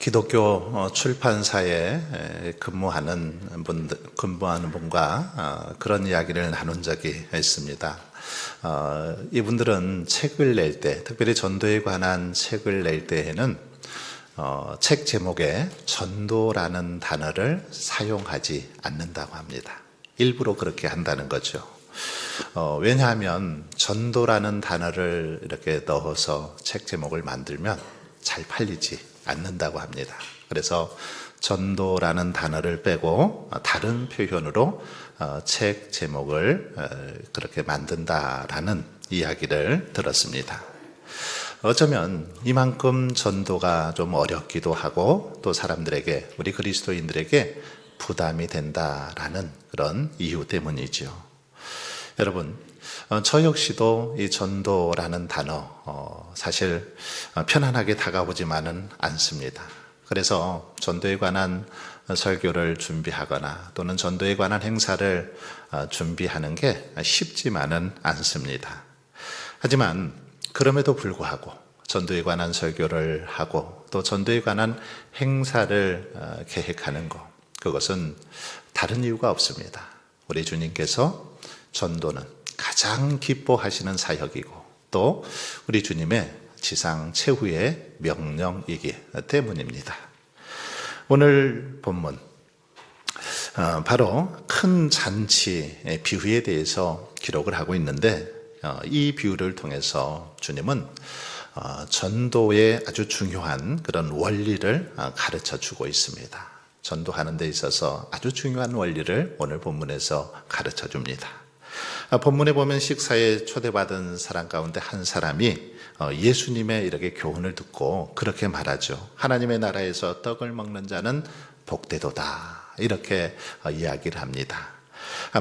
기독교 출판사에 근무하는 분과 그런 이야기를 나눈 적이 있습니다. 이분들은 책을 낼 때, 특별히 전도에 관한 책을 낼 때에는 책 제목에 전도라는 단어를 사용하지 않는다고 합니다. 일부러 그렇게 한다는 거죠. 왜냐하면 전도라는 단어를 이렇게 넣어서 책 제목을 만들면 잘 팔리지 않는다고 합니다. 그래서 전도라는 단어를 빼고 다른 표현으로 책 제목을 그렇게 만든다라는 이야기를 들었습니다. 어쩌면 이만큼 전도가 좀 어렵기도 하고 또 사람들에게, 우리 그리스도인들에게 부담이 된다라는 그런 이유 때문이죠. 여러분, 저 역시도 이 전도라는 단어 사실 편안하게 다가오지만은 않습니다. 그래서 전도에 관한 설교를 준비하거나 또는 전도에 관한 행사를 준비하는 게 쉽지만은 않습니다. 하지만 그럼에도 불구하고 전도에 관한 설교를 하고 또 전도에 관한 행사를 계획하는 것, 그것은 다른 이유가 없습니다. 우리 주님께서 전도는 가장 기뻐하시는 사역이고 또 우리 주님의 지상 최후의 명령이기 때문입니다. 오늘 본문 바로 큰 잔치의 비유에 대해서 기록을 하고 있는데 이 비유를 통해서 주님은 전도의 아주 중요한 그런 원리를 가르쳐 주고 있습니다. 전도하는 데 있어서 아주 중요한 원리를 오늘 본문에서 가르쳐 줍니다. 본문에 보면 식사에 초대받은 사람 가운데 한 사람이 예수님의 이렇게 교훈을 듣고 그렇게 말하죠. 하나님의 나라에서 떡을 먹는 자는 복되도다. 이렇게 이야기를 합니다.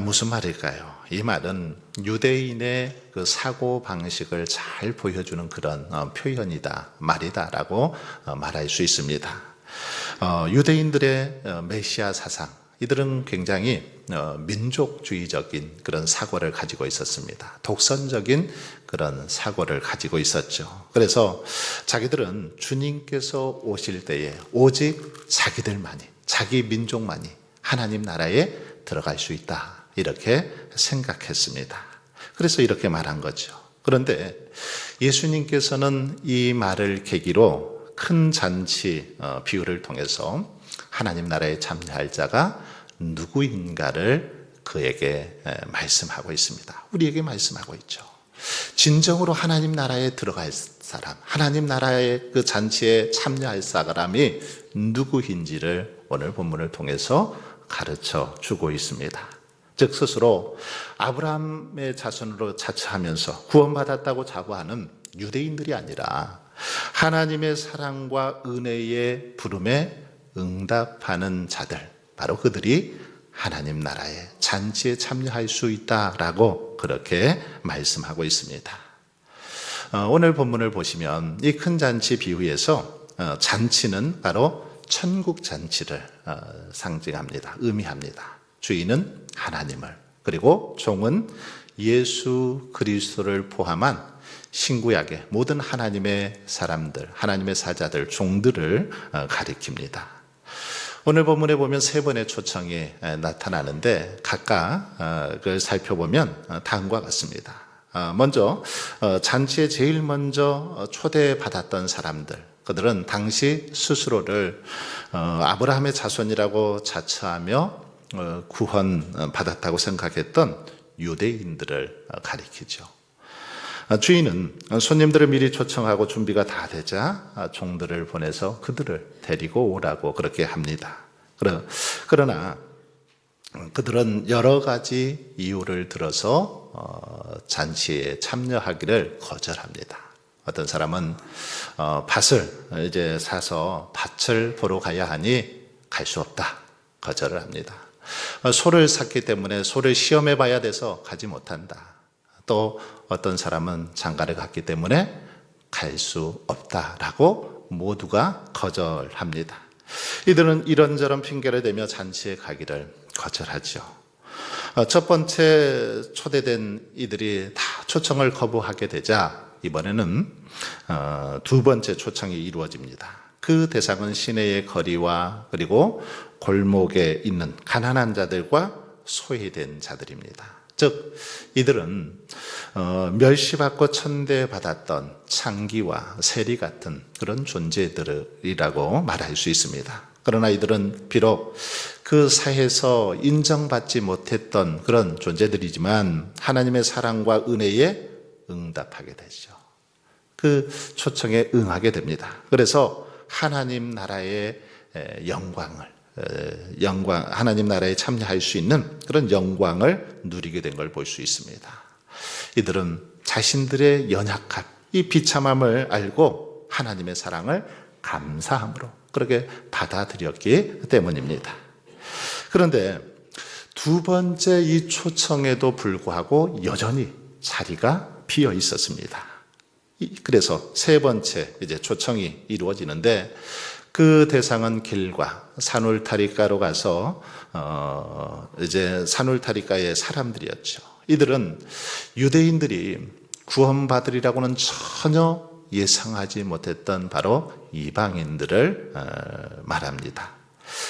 무슨 말일까요? 이 말은 유대인의 그 사고 방식을 잘 보여주는 그런 표현이다, 말이다라고 말할 수 있습니다. 유대인들의 메시아 사상, 이들은 굉장히 민족주의적인 그런 사고를 가지고 있었습니다. 독선적인 그런 사고를 가지고 있었죠. 그래서 자기들은 주님께서 오실 때에 오직 자기들만이, 자기 민족만이 하나님 나라에 들어갈 수 있다, 이렇게 생각했습니다. 그래서 이렇게 말한 거죠. 그런데 예수님께서는 이 말을 계기로 큰 잔치 비유를 통해서 하나님 나라에 참여할 자가 누구인가를 그에게 말씀하고 있습니다. 우리에게 말씀하고 있죠. 진정으로 하나님 나라에 들어갈 사람, 하나님 나라의 그 잔치에 참여할 사람이 누구인지를 오늘 본문을 통해서 가르쳐 주고 있습니다. 즉 스스로 아브라함의 자손으로 자처하면서 구원받았다고 자부하는 유대인들이 아니라 하나님의 사랑과 은혜의 부름에 응답하는 자들, 바로 그들이 하나님 나라의 잔치에 참여할 수 있다라고 그렇게 말씀하고 있습니다. 오늘 본문을 보시면 이 큰 잔치 비유에서 잔치는 바로 천국 잔치를 상징합니다. 의미합니다. 주인은 하나님을, 그리고 종은 예수 그리스도를 포함한 신구약의 모든 하나님의 사람들, 하나님의 사자들, 종들을 가리킵니다. 오늘 본문에 보면 세 번의 초청이 나타나는데 각각 그걸 살펴보면 다음과 같습니다. 먼저 잔치에 제일 먼저 초대받았던 사람들, 그들은 당시 스스로를 아브라함의 자손이라고 자처하며 구원받았다고 생각했던 유대인들을 가리키죠. 주인은 손님들을 미리 초청하고 준비가 다 되자 종들을 보내서 그들을 데리고 오라고 그렇게 합니다. 그러나 그들은 여러 가지 이유를 들어서 잔치에 참여하기를 거절합니다. 어떤 사람은 밭을 이제 사서 밭을 보러 가야 하니 갈 수 없다, 거절을 합니다. 소를 샀기 때문에 소를 시험해 봐야 돼서 가지 못한다. 또 어떤 사람은 장가를 갔기 때문에 갈 수 없다라고 모두가 거절합니다. 이들은 이런저런 핑계를 대며 잔치에 가기를 거절하죠. 첫 번째 초대된 이들이 다 초청을 거부하게 되자 이번에는 두 번째 초청이 이루어집니다. 그 대상은 시내의 거리와 그리고 골목에 있는 가난한 자들과 소외된 자들입니다. 즉 이들은 멸시받고 천대받았던 창기와 세리 같은 그런 존재들이라고 말할 수 있습니다. 그러나 이들은 비록 그 사회에서 인정받지 못했던 그런 존재들이지만 하나님의 사랑과 은혜에 응답하게 되죠. 그 초청에 응하게 됩니다. 그래서 하나님 나라의 영광을, 하나님 나라에 참여할 수 있는 그런 영광을 누리게 된 걸 볼 수 있습니다. 이들은 자신들의 연약함, 이 비참함을 알고 하나님의 사랑을 감사함으로 그렇게 받아들였기 때문입니다. 그런데 두 번째 이 초청에도 불구하고 여전히 자리가 비어 있었습니다. 그래서 세 번째 이제 초청이 이루어지는데 그 대상은 길과 산울타리가로 가서 이제 산울타리가의 사람들이었죠. 이들은 유대인들이 구원받으리라고는 전혀 예상하지 못했던 바로 이방인들을 말합니다.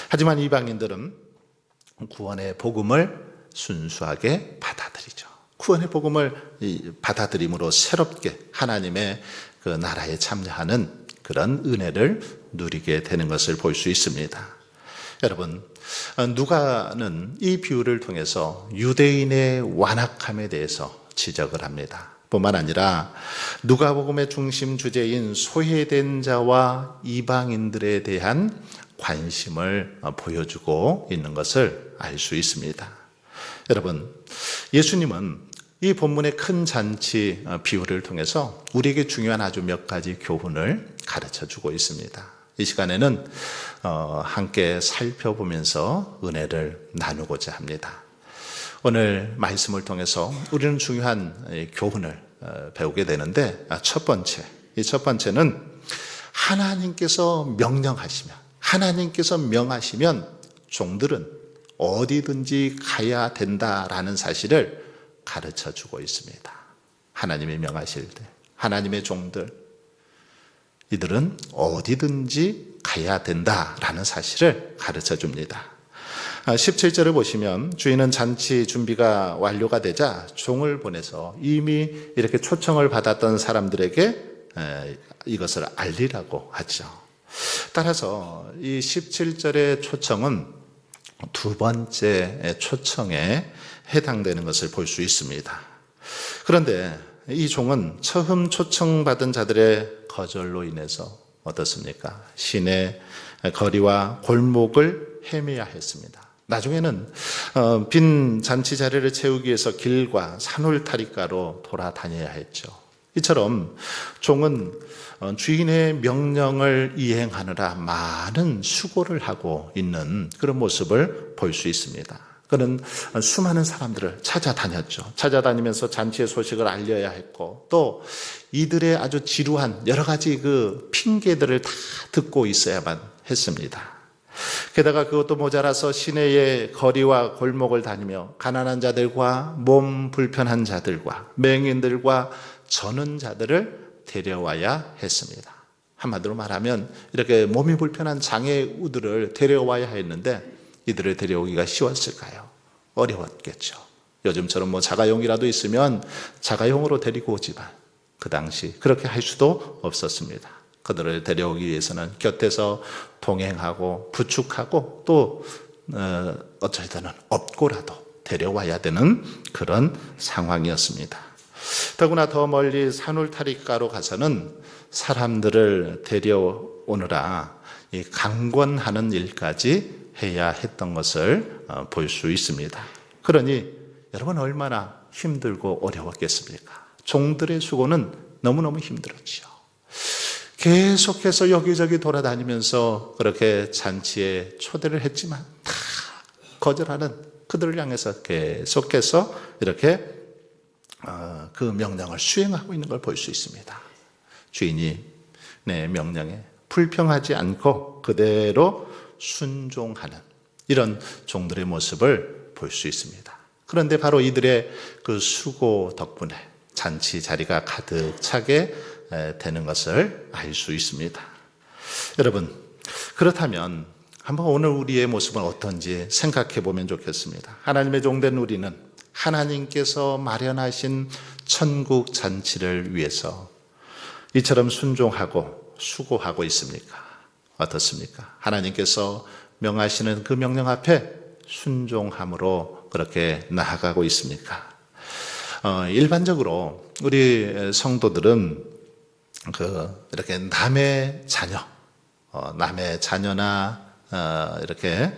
하지만 이방인들은 구원의 복음을 순수하게 받아들이죠. 구원의 복음을 받아들임으로 새롭게 하나님의 그 나라에 참여하는 그런 은혜를 누리게 되는 것을 볼 수 있습니다. 여러분, 누가는 이 비유를 통해서 유대인의 완악함에 대해서 지적을 합니다. 뿐만 아니라 누가복음의 중심 주제인 소외된 자와 이방인들에 대한 관심을 보여주고 있는 것을 알 수 있습니다. 여러분, 예수님은 이 본문의 큰 잔치 비유를 통해서 우리에게 중요한 아주 몇 가지 교훈을 가르쳐 주고 있습니다. 이 시간에는 함께 살펴보면서 은혜를 나누고자 합니다. 오늘 말씀을 통해서 우리는 중요한 교훈을 배우게 되는데, 첫 번째는 하나님께서 명하시면 종들은 어디든지 가야 된다라는 사실을 가르쳐 주고 있습니다. 하나님이 명하실 때 하나님의 종들, 이들은 어디든지 가야 된다라는 사실을 가르쳐 줍니다. 17절을 보시면 주인은 잔치 준비가 완료가 되자 종을 보내서 이미 이렇게 초청을 받았던 사람들에게 이것을 알리라고 하죠. 따라서 이 17절의 초청은 두 번째 초청에 해당되는 것을 볼 수 있습니다. 그런데 이 종은 처음 초청받은 자들의 거절로 인해서 어떻습니까? 시내 거리와 골목을 헤매야 했습니다. 나중에는 빈 잔치 자리를 채우기 위해서 길과 산울타리가로 돌아다녀야 했죠. 이처럼 종은 주인의 명령을 이행하느라 많은 수고를 하고 있는 그런 모습을 볼 수 있습니다. 그는 수많은 사람들을 찾아다녔죠. 찾아다니면서 잔치의 소식을 알려야 했고, 또 이들의 아주 지루한 여러 가지 그 핑계들을 다 듣고 있어야만 했습니다. 게다가 그것도 모자라서 시내의 거리와 골목을 다니며 가난한 자들과 몸 불편한 자들과 맹인들과 저는 자들을 데려와야 했습니다. 한마디로 말하면 이렇게 몸이 불편한 장애우들을 데려와야 했는데 이들을 데려오기가 쉬웠을까요? 어려웠겠죠. 요즘처럼 자가용이라도 있으면 자가용으로 데리고 오지만 그 당시 그렇게 할 수도 없었습니다. 그들을 데려오기 위해서는 곁에서 동행하고 부축하고 또 어쩔 때는 업고라도 데려와야 되는 그런 상황이었습니다. 더구나 더 멀리 산울타리가로 가서는 사람들을 데려오느라 강권하는 일까지 해야 했던 것을 볼 수 있습니다. 그러니 여러분, 얼마나 힘들고 어려웠겠습니까? 종들의 수고는 너무너무 힘들었죠. 계속해서 여기저기 돌아다니면서 그렇게 잔치에 초대를 했지만 다 거절하는 그들을 향해서 계속해서 이렇게 그 명령을 수행하고 있는 걸 볼 수 있습니다. 주인이 내 명령에 불평하지 않고 그대로 순종하는 이런 종들의 모습을 볼 수 있습니다. 그런데 바로 이들의 그 수고 덕분에 잔치 자리가 가득 차게 되는 것을 알 수 있습니다. 여러분, 그렇다면 한번 오늘 우리의 모습은 어떤지 생각해 보면 좋겠습니다. 하나님의 종된 우리는 하나님께서 마련하신 천국 잔치를 위해서 이처럼 순종하고 수고하고 있습니까? 어떻습니까? 하나님께서 명하시는 그 명령 앞에 순종함으로 그렇게 나아가고 있습니까? 일반적으로 우리 성도들은 이렇게 남의 자녀나 이렇게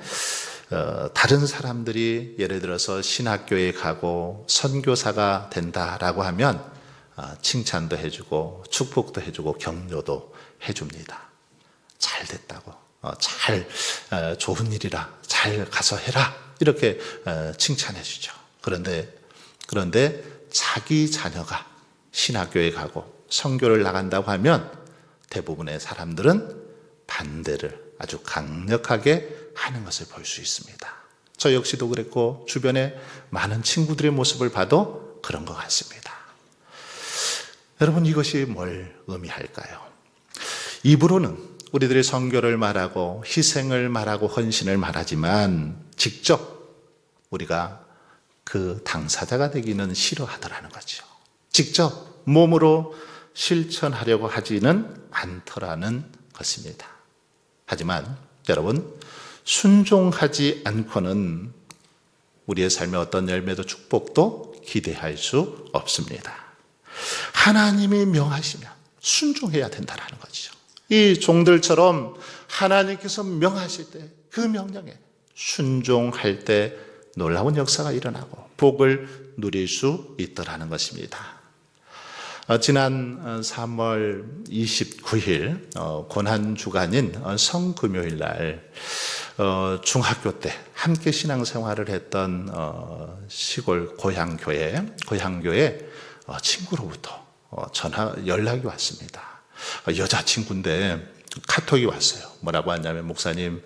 다른 사람들이 예를 들어서 신학교에 가고 선교사가 된다라고 하면 칭찬도 해주고 축복도 해주고 격려도 해줍니다. 잘 됐다고, 좋은 일이라, 잘 가서 해라, 이렇게 칭찬해 주죠. 그런데 자기 자녀가 신학교에 가고 선교를 나간다고 하면 대부분의 사람들은 반대를 아주 강력하게 하는 것을 볼 수 있습니다. 저 역시도 그랬고 주변에 많은 친구들의 모습을 봐도 그런 것 같습니다. 여러분, 이것이 뭘 의미할까요? 입으로는 우리들이 선교를 말하고 희생을 말하고 헌신을 말하지만 직접 우리가 그 당사자가 되기는 싫어하더라는 거죠. 직접 몸으로 실천하려고 하지는 않더라는 것입니다. 하지만 여러분, 순종하지 않고는 우리의 삶의 어떤 열매도 축복도 기대할 수 없습니다. 하나님이 명하시면 순종해야 된다는 거죠. 이 종들처럼 하나님께서 명하실 때 그 명령에 순종할 때 놀라운 역사가 일어나고 복을 누릴 수 있더라는 것입니다. 지난 3월 29일 고난주간인 성금요일 날 중학교 때 함께 신앙생활을 했던 시골 고향교회 친구로부터 연락이 왔습니다. 여자친구인데 카톡이 왔어요. 뭐라고 하냐면, 목사님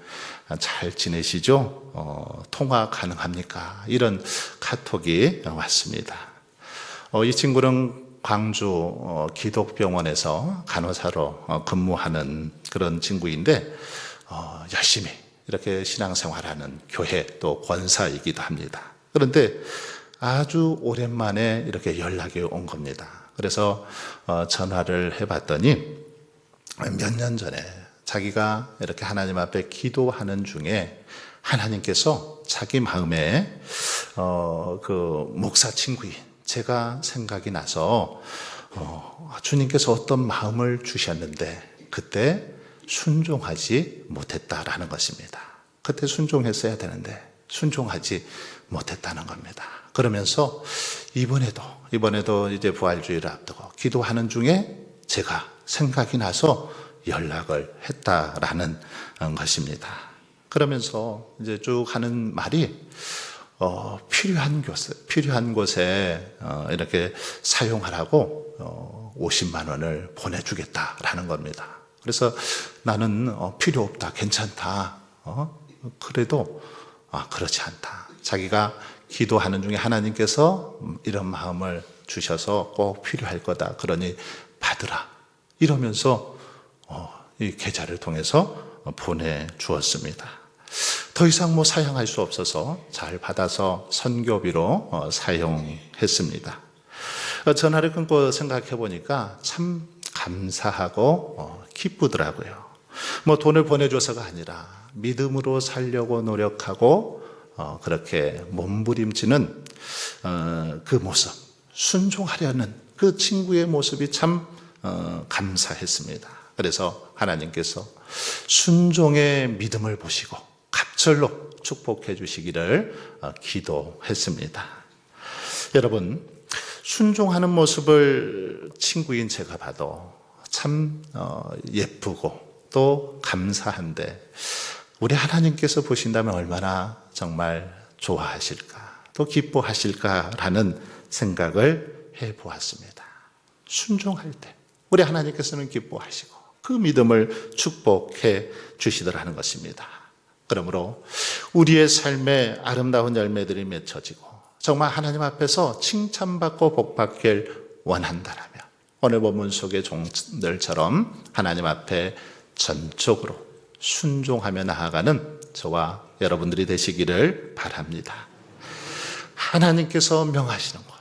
잘 지내시죠? 통화 가능합니까? 이런 카톡이 왔습니다. 이 친구는 광주 기독병원에서 간호사로 근무하는 그런 친구인데 열심히 이렇게 신앙생활하는 교회 또 권사이기도 합니다. 그런데 아주 오랜만에 이렇게 연락이 온 겁니다. 그래서 전화를 해봤더니 몇 년 전에 자기가 이렇게 하나님 앞에 기도하는 중에 하나님께서 자기 마음에 그 목사 친구인 제가 생각이 나서 주님께서 어떤 마음을 주셨는데 그때 순종하지 못했다라는 것입니다. 그때 순종했어야 되는데 순종하지 못했다는 겁니다. 그러면서 이번에도 이제 부활주의를 앞두고 기도하는 중에 제가 생각이 나서 연락을 했다라는 것입니다. 그러면서 이제 쭉 하는 말이 필요한 곳에 이렇게 사용하라고 50만 원을 보내주겠다라는 겁니다. 그래서 나는 필요 없다, 괜찮다. 그래도 그렇지 않다. 자기가 기도하는 중에 하나님께서 이런 마음을 주셔서 꼭 필요할 거다. 그러니 받으라. 이러면서 이 계좌를 통해서 보내주었습니다. 더 이상 사용할 수 없어서 잘 받아서 선교비로 사용했습니다. 전화를 끊고 생각해 보니까 참 감사하고 기쁘더라고요. 돈을 보내줘서가 아니라 믿음으로 살려고 노력하고 그렇게 몸부림치는 그 모습, 순종하려는 그 친구의 모습이 참 감사했습니다. 그래서 하나님께서 순종의 믿음을 보시고 갑절로 축복해 주시기를 기도했습니다. 여러분, 순종하는 모습을 친구인 제가 봐도 참 예쁘고 또 감사한데 우리 하나님께서 보신다면 얼마나 정말 좋아하실까 또 기뻐하실까라는 생각을 해보았습니다. 순종할 때 우리 하나님께서는 기뻐하시고 그 믿음을 축복해 주시더라는 것입니다. 그러므로 우리의 삶에 아름다운 열매들이 맺혀지고 정말 하나님 앞에서 칭찬받고 복받길 원한다라면 오늘 본문 속의 종들처럼 하나님 앞에 전적으로 순종하며 나아가는 저와 여러분들이 되시기를 바랍니다. 하나님께서 명하시는 곳,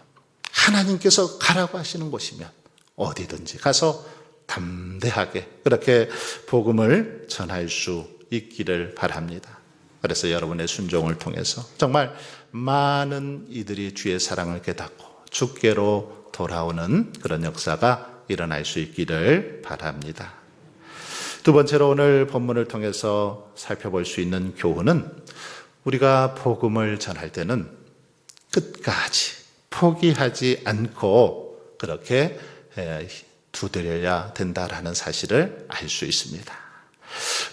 하나님께서 가라고 하시는 곳이면 어디든지 가서 담대하게 그렇게 복음을 전할 수 있기를 바랍니다. 그래서 여러분의 순종을 통해서 정말 많은 이들이 주의 사랑을 깨닫고 주께로 돌아오는 그런 역사가 일어날 수 있기를 바랍니다. 두 번째로 오늘 본문을 통해서 살펴볼 수 있는 교훈은 우리가 복음을 전할 때는 끝까지 포기하지 않고 그렇게 두드려야 된다라는 사실을 알 수 있습니다.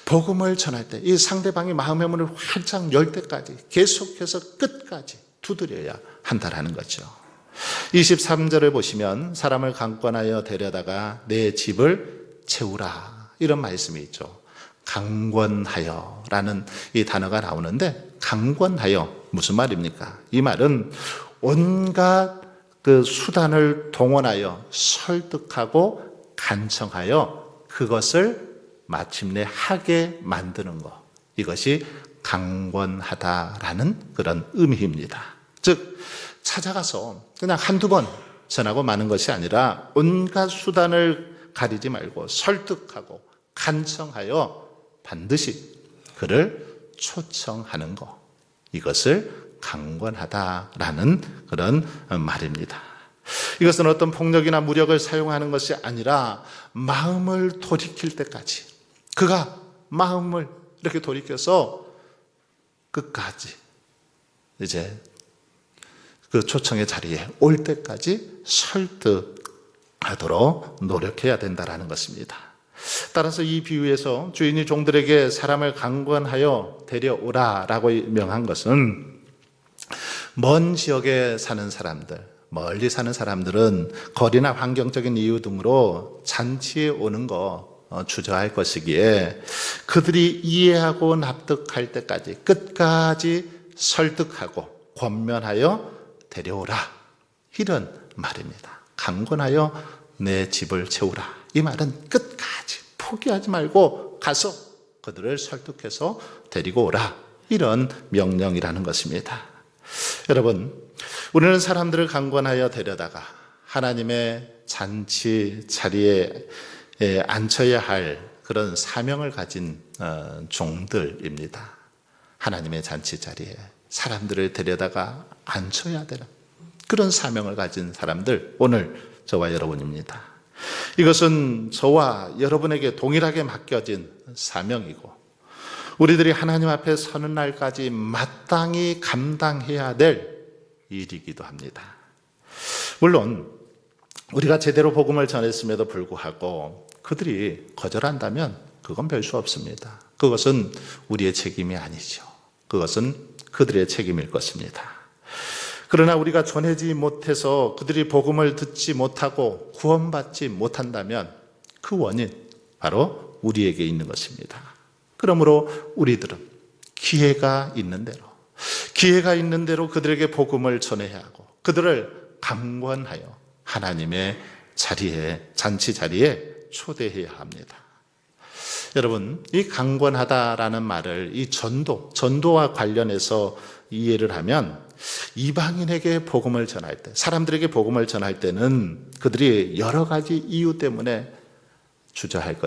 복음을 전할 때 이 상대방이 마음의 문을 활짝 열 때까지 계속해서 끝까지 두드려야 한다라는 거죠. 23절을 보시면 사람을 강권하여 데려다가 내 집을 채우라 이런 말씀이 있죠. 강권하여라는 이 단어가 나오는데 강권하여 무슨 말입니까? 이 말은 온갖 그 수단을 동원하여 설득하고 간청하여 그것을 마침내 하게 만드는 것. 이것이 강권하다라는 그런 의미입니다. 즉 찾아가서 그냥 한두 번 전하고 마는 것이 아니라 온갖 수단을 가리지 말고 설득하고 간청하여 반드시 그를 초청하는 것, 이것을 강권하다라는 그런 말입니다. 이것은 어떤 폭력이나 무력을 사용하는 것이 아니라 마음을 돌이킬 때까지, 그가 마음을 이렇게 돌이켜서 끝까지 이제 그 초청의 자리에 올 때까지 설득하도록 노력해야 된다라는 것입니다. 따라서 이 비유에서 주인이 종들에게 사람을 강권하여 데려오라라고 명한 것은, 먼 지역에 사는 사람들, 멀리 사는 사람들은 거리나 환경적인 이유 등으로 잔치에 오는 거 주저할 것이기에 그들이 이해하고 납득할 때까지 끝까지 설득하고 권면하여 데려오라, 이런 말입니다. 강권하여 내 집을 채우라, 이 말은 끝까지 포기하지 말고 가서 그들을 설득해서 데리고 오라, 이런 명령이라는 것입니다. 여러분, 우리는 사람들을 강권하여 데려다가 하나님의 잔치 자리에 앉혀야 할 그런 사명을 가진 종들입니다. 하나님의 잔치 자리에 사람들을 데려다가 앉혀야 되는 그런 사명을 가진 사람들, 오늘 저와 여러분입니다. 이것은 저와 여러분에게 동일하게 맡겨진 사명이고, 우리들이 하나님 앞에 서는 날까지 마땅히 감당해야 될 일이기도 합니다. 물론 우리가 제대로 복음을 전했음에도 불구하고 그들이 거절한다면 그건 별 수 없습니다. 그것은 우리의 책임이 아니죠. 그것은 그들의 책임일 것입니다. 그러나 우리가 전하지 못해서 그들이 복음을 듣지 못하고 구원받지 못한다면 그 원인, 바로 우리에게 있는 것입니다. 그러므로 우리들은 기회가 있는 대로 그들에게 복음을 전해야 하고 그들을 강권하여 하나님의 자리에, 잔치 자리에 초대해야 합니다. 여러분, 이 강권하다라는 말을 이 전도와 관련해서 이해를 하면, 이방인에게 복음을 전할 때, 사람들에게 복음을 전할 때는 그들이 여러 가지 이유 때문에 주저할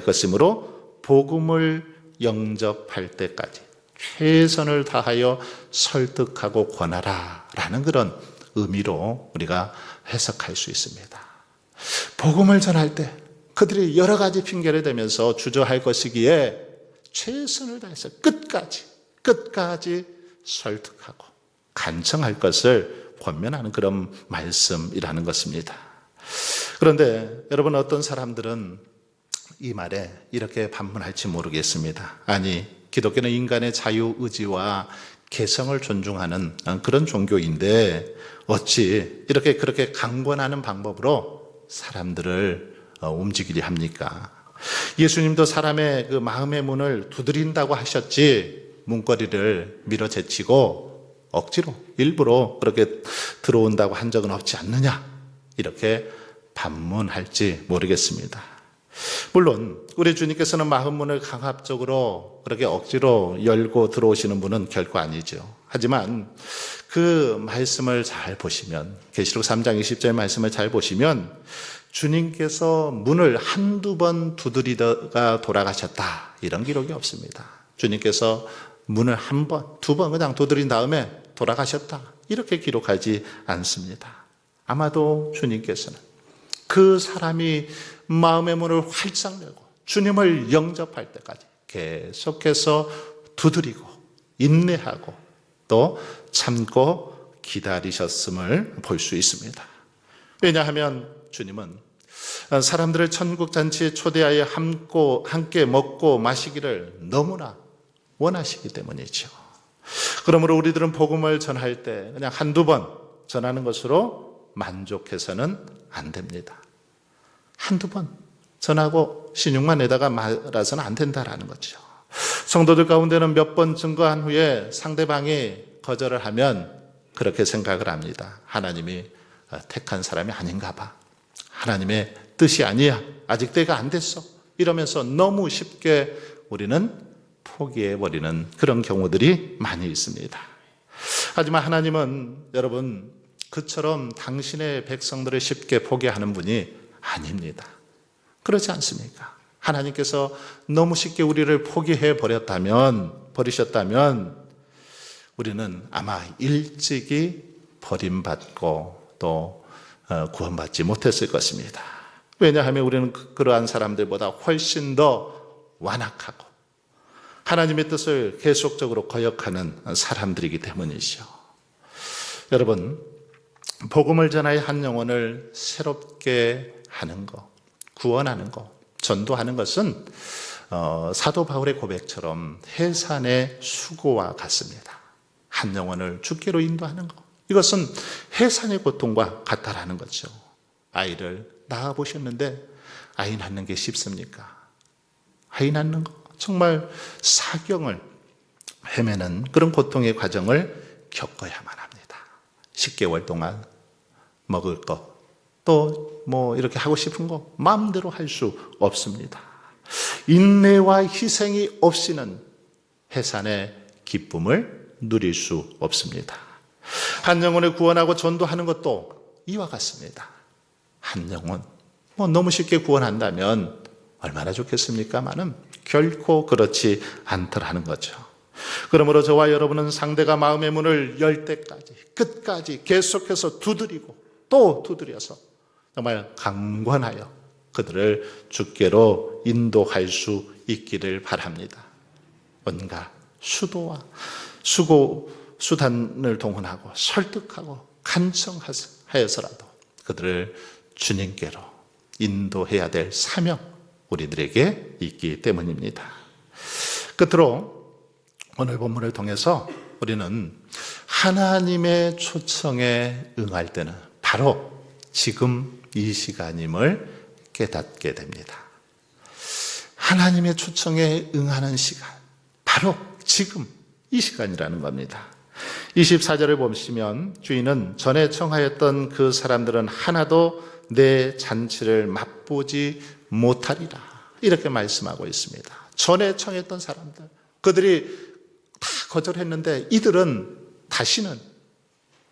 것이므로 복음을 영접할 때까지 최선을 다하여 설득하고 권하라 라는 그런 의미로 우리가 해석할 수 있습니다. 복음을 전할 때 그들이 여러 가지 핑계를 대면서 주저할 것이기에 최선을 다해서 끝까지 설득하고 간청할 것을 권면하는 그런 말씀이라는 것입니다. 그런데 여러분, 어떤 사람들은 이 말에 이렇게 반문할지 모르겠습니다. 아니, 기독교는 인간의 자유의지와 개성을 존중하는 그런 종교인데 어찌 그렇게 강권하는 방법으로 사람들을 움직이려 합니까? 예수님도 사람의 그 마음의 문을 두드린다고 하셨지, 문고리를 밀어제치고 억지로 일부러 그렇게 들어온다고 한 적은 없지 않느냐, 이렇게 반문할지 모르겠습니다. 물론 우리 주님께서는 마음문을 강압적으로 그렇게 억지로 열고 들어오시는 분은 결코 아니죠. 하지만 그 말씀을 잘 보시면, 계시록 3장 20절 말씀을 잘 보시면 주님께서 문을 한두 번 두드리다가 돌아가셨다, 이런 기록이 없습니다. 주님께서 문을 한 번, 두 번 그냥 두드린 다음에 돌아가셨다, 이렇게 기록하지 않습니다. 아마도 주님께서는 그 사람이 마음의 문을 활짝 열고 주님을 영접할 때까지 계속해서 두드리고 인내하고 또 참고 기다리셨음을 볼 수 있습니다. 왜냐하면 주님은 사람들을 천국 잔치에 초대하여 함께 먹고 마시기를 너무나 원하시기 때문이죠. 그러므로 우리들은 복음을 전할 때 그냥 한두 번 전하는 것으로 만족해서는 안 됩니다. 한두 번 전하고 신용만 내다가 말아서는 안 된다라는 거죠. 성도들 가운데는 몇 번 증거한 후에 상대방이 거절을 하면 그렇게 생각을 합니다. 하나님이 택한 사람이 아닌가 봐, 하나님의 뜻이 아니야, 아직 때가 안 됐어, 이러면서 너무 쉽게 우리는 포기해버리는 그런 경우들이 많이 있습니다. 하지만 하나님은 여러분, 그처럼 당신의 백성들을 쉽게 포기하는 분이 아닙니다. 그렇지 않습니까? 하나님께서 너무 쉽게 우리를 버리셨다면 우리는 아마 일찍이 버림받고 또 구원받지 못했을 것입니다. 왜냐하면 우리는 그러한 사람들보다 훨씬 더 완악하고 하나님의 뜻을 계속적으로 거역하는 사람들이기 때문이죠. 여러분, 복음을 전하여 한 영혼을 새롭게 하는 것, 구원하는 것, 전도하는 것은 사도 바울의 고백처럼 해산의 수고와 같습니다. 한 영혼을 주께로 인도하는 것, 이것은 해산의 고통과 같다라는 거죠. 아이를 낳아보셨는데 아이 낳는 게 쉽습니까? 아이 낳는 거 정말 사경을 헤매는 그런 고통의 과정을 겪어야만 합니다. 10개월 동안 먹을 것, 또 이렇게 하고 싶은 거 마음대로 할 수 없습니다. 인내와 희생이 없이는 해산의 기쁨을 누릴 수 없습니다. 한 영혼을 구원하고 전도하는 것도 이와 같습니다. 한 영혼, 너무 쉽게 구원한다면 얼마나 좋겠습니까마는 결코 그렇지 않더라는 거죠. 그러므로 저와 여러분은 상대가 마음의 문을 열 때까지 끝까지 계속해서 두드리고 또 두드려서 정말 강권하여 그들을 주께로 인도할 수 있기를 바랍니다. 온갖 수도와 수단을 동원하고 설득하고 간청하여서라도 그들을 주님께로 인도해야 될 사명 우리들에게 있기 때문입니다. 끝으로 오늘 본문을 통해서 우리는 하나님의 초청에 응할 때는 바로 지금 이 시간임을 깨닫게 됩니다. 하나님의 초청에 응하는 시간, 바로 지금 이 시간이라는 겁니다. 24절을 보시면 주인은 전에 청하였던 그 사람들은 하나도 내 잔치를 맛보지 못하리라, 이렇게 말씀하고 있습니다. 전에 청했던 사람들, 그들이 다 거절했는데 이들은 다시는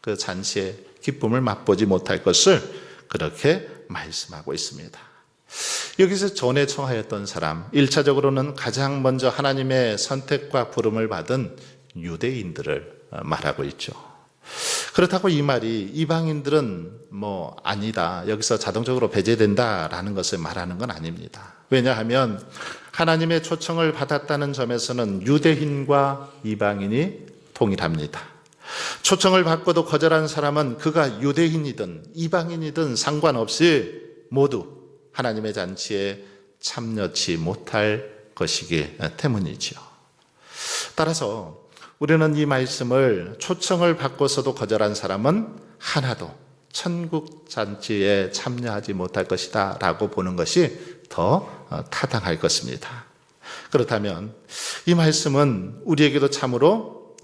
그 잔치의 기쁨을 맛보지 못할 것을 그렇게 말씀하고 있습니다. 여기서 전에 청하였던 사람, 1차적으로는 가장 먼저 하나님의 선택과 부름을 받은 유대인들을 말하고 있죠. 그렇다고 이 말이 이방인들은 아니다, 여기서 자동적으로 배제된다라는 것을 말하는 건 아닙니다. 왜냐하면 하나님의 초청을 받았다는 점에서는 유대인과 이방인이 동일합니다. 초청을 받고도 거절한 사람은 그가 유대인이든 이방인이든 상관없이 모두 하나님의 잔치에 참여치 못할 것이기 때문이죠. 따라서 우리는 이 말씀을 초청을 받고서도 거절한 사람은 하나도 천국 잔치에 참여하지 못할 것이다 라고 보는 것이 더 타당할 것입니다. 그렇다면 이 말씀은 우리에게도 참으로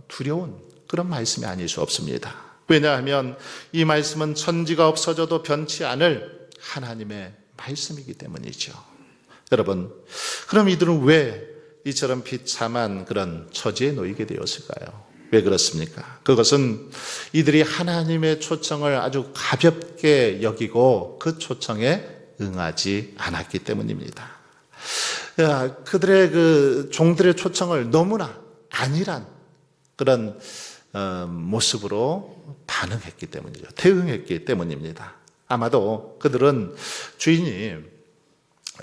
두려운 그런 말씀이 아닐 수 없습니다. 왜냐하면 이 말씀은 천지가 없어져도 변치 않을 하나님의 말씀이기 때문이죠. 여러분, 그럼 이들은 왜 이처럼 비참한 그런 처지에 놓이게 되었을까요? 왜 그렇습니까? 그것은 이들이 하나님의 초청을 아주 가볍게 여기고 그 초청에 응하지 않았기 때문입니다. 그들의 그 종들의 초청을 너무나 안일한 그런 모습으로 반응했기 때문이죠. 대응했기 때문입니다. 아마도 그들은 주인이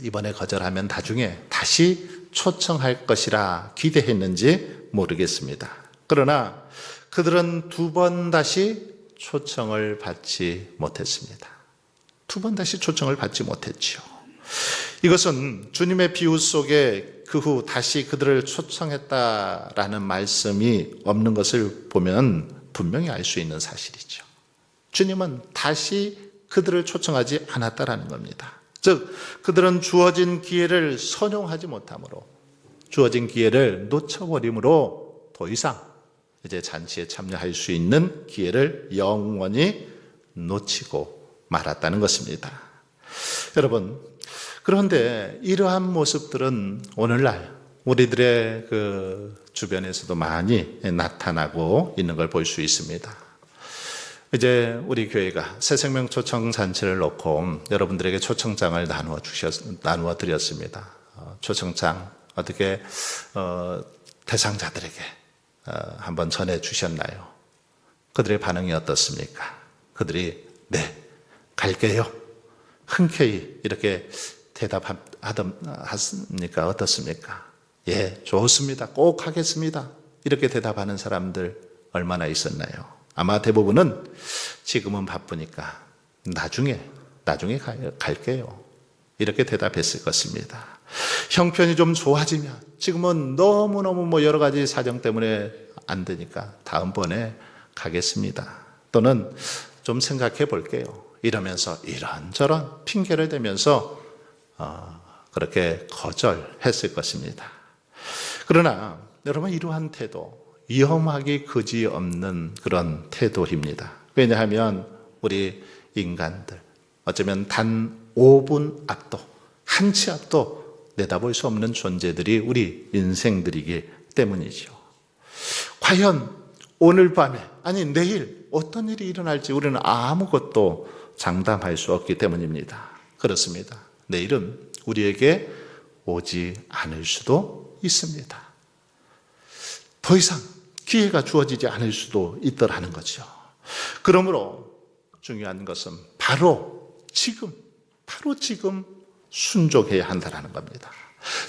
이번에 거절하면 나중에 다시 초청할 것이라 기대했는지 모르겠습니다. 그러나 그들은 두 번 다시 초청을 받지 못했습니다. 두 번 다시 초청을 받지 못했죠. 이것은 주님의 비유 속에 그 후 다시 그들을 초청했다라는 말씀이 없는 것을 보면 분명히 알 수 있는 사실이죠. 주님은 다시 그들을 초청하지 않았다라는 겁니다. 즉 그들은 주어진 기회를 선용하지 못함으로, 주어진 기회를 놓쳐버림으로 더 이상 이제 잔치에 참여할 수 있는 기회를 영원히 놓치고 말았다는 것입니다. 여러분, 그런데 이러한 모습들은 오늘날 우리들의 그 주변에서도 많이 나타나고 있는 걸 볼 수 있습니다. 이제 우리 교회가 새생명 초청 잔치를 놓고 여러분들에게 초청장을 나누어 드렸습니다. 초청장 어떻게 대상자들에게 한번 전해 주셨나요? 그들의 반응이 어떻습니까? 그들이 네, 갈게요. 흔쾌히 이렇게 대답하십니까? 어떻습니까? 예, 좋습니다. 꼭 하겠습니다. 이렇게 대답하는 사람들 얼마나 있었나요? 아마 대부분은 지금은 바쁘니까 나중에 갈게요. 이렇게 대답했을 것입니다. 형편이 좀 좋아지면 지금은 너무너무 여러 가지 사정 때문에 안 되니까 다음번에 가겠습니다. 또는 좀 생각해 볼게요. 이러면서 이런저런 핑계를 대면서 그렇게 거절했을 것입니다. 그러나 여러분 이러한 태도 위험하기 그지없는 그런 태도입니다. 왜냐하면 우리 인간들 어쩌면 단 5분 앞도 한 치 앞도 내다볼 수 없는 존재들이 우리 인생들이기 때문이죠. 과연 오늘 밤에 아니 내일 어떤 일이 일어날지 우리는 아무것도 장담할 수 없기 때문입니다. 그렇습니다. 내일은 우리에게 오지 않을 수도 있습니다. 더 이상 기회가 주어지지 않을 수도 있더라는 거죠. 그러므로 중요한 것은 바로 지금 순종해야 한다는 겁니다.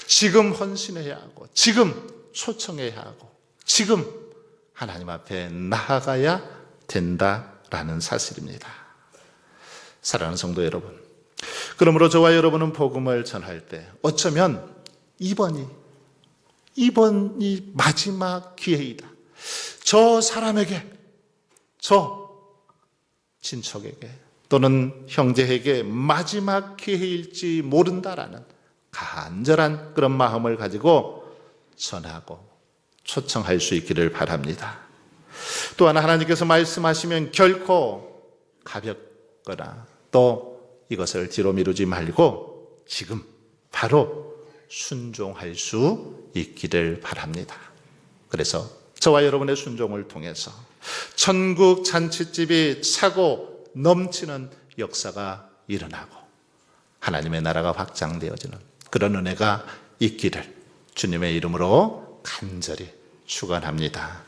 지금 헌신해야 하고, 지금 초청해야 하고, 지금 하나님 앞에 나아가야 된다라는 사실입니다. 사랑하는 성도 여러분, 그러므로 저와 여러분은 복음을 전할 때 어쩌면 이번이 마지막 기회이다. 저 사람에게, 저 친척에게 또는 형제에게 마지막 기회일지 모른다라는 간절한 그런 마음을 가지고 전하고 초청할 수 있기를 바랍니다. 또한 하나님께서 말씀하시면 결코 가볍거나 또 이것을 뒤로 미루지 말고 지금 바로 순종할 수 있기를 바랍니다. 그래서 저와 여러분의 순종을 통해서 천국 잔치집이 차고 넘치는 역사가 일어나고 하나님의 나라가 확장되어지는 그런 은혜가 있기를 주님의 이름으로 간절히 축원합니다.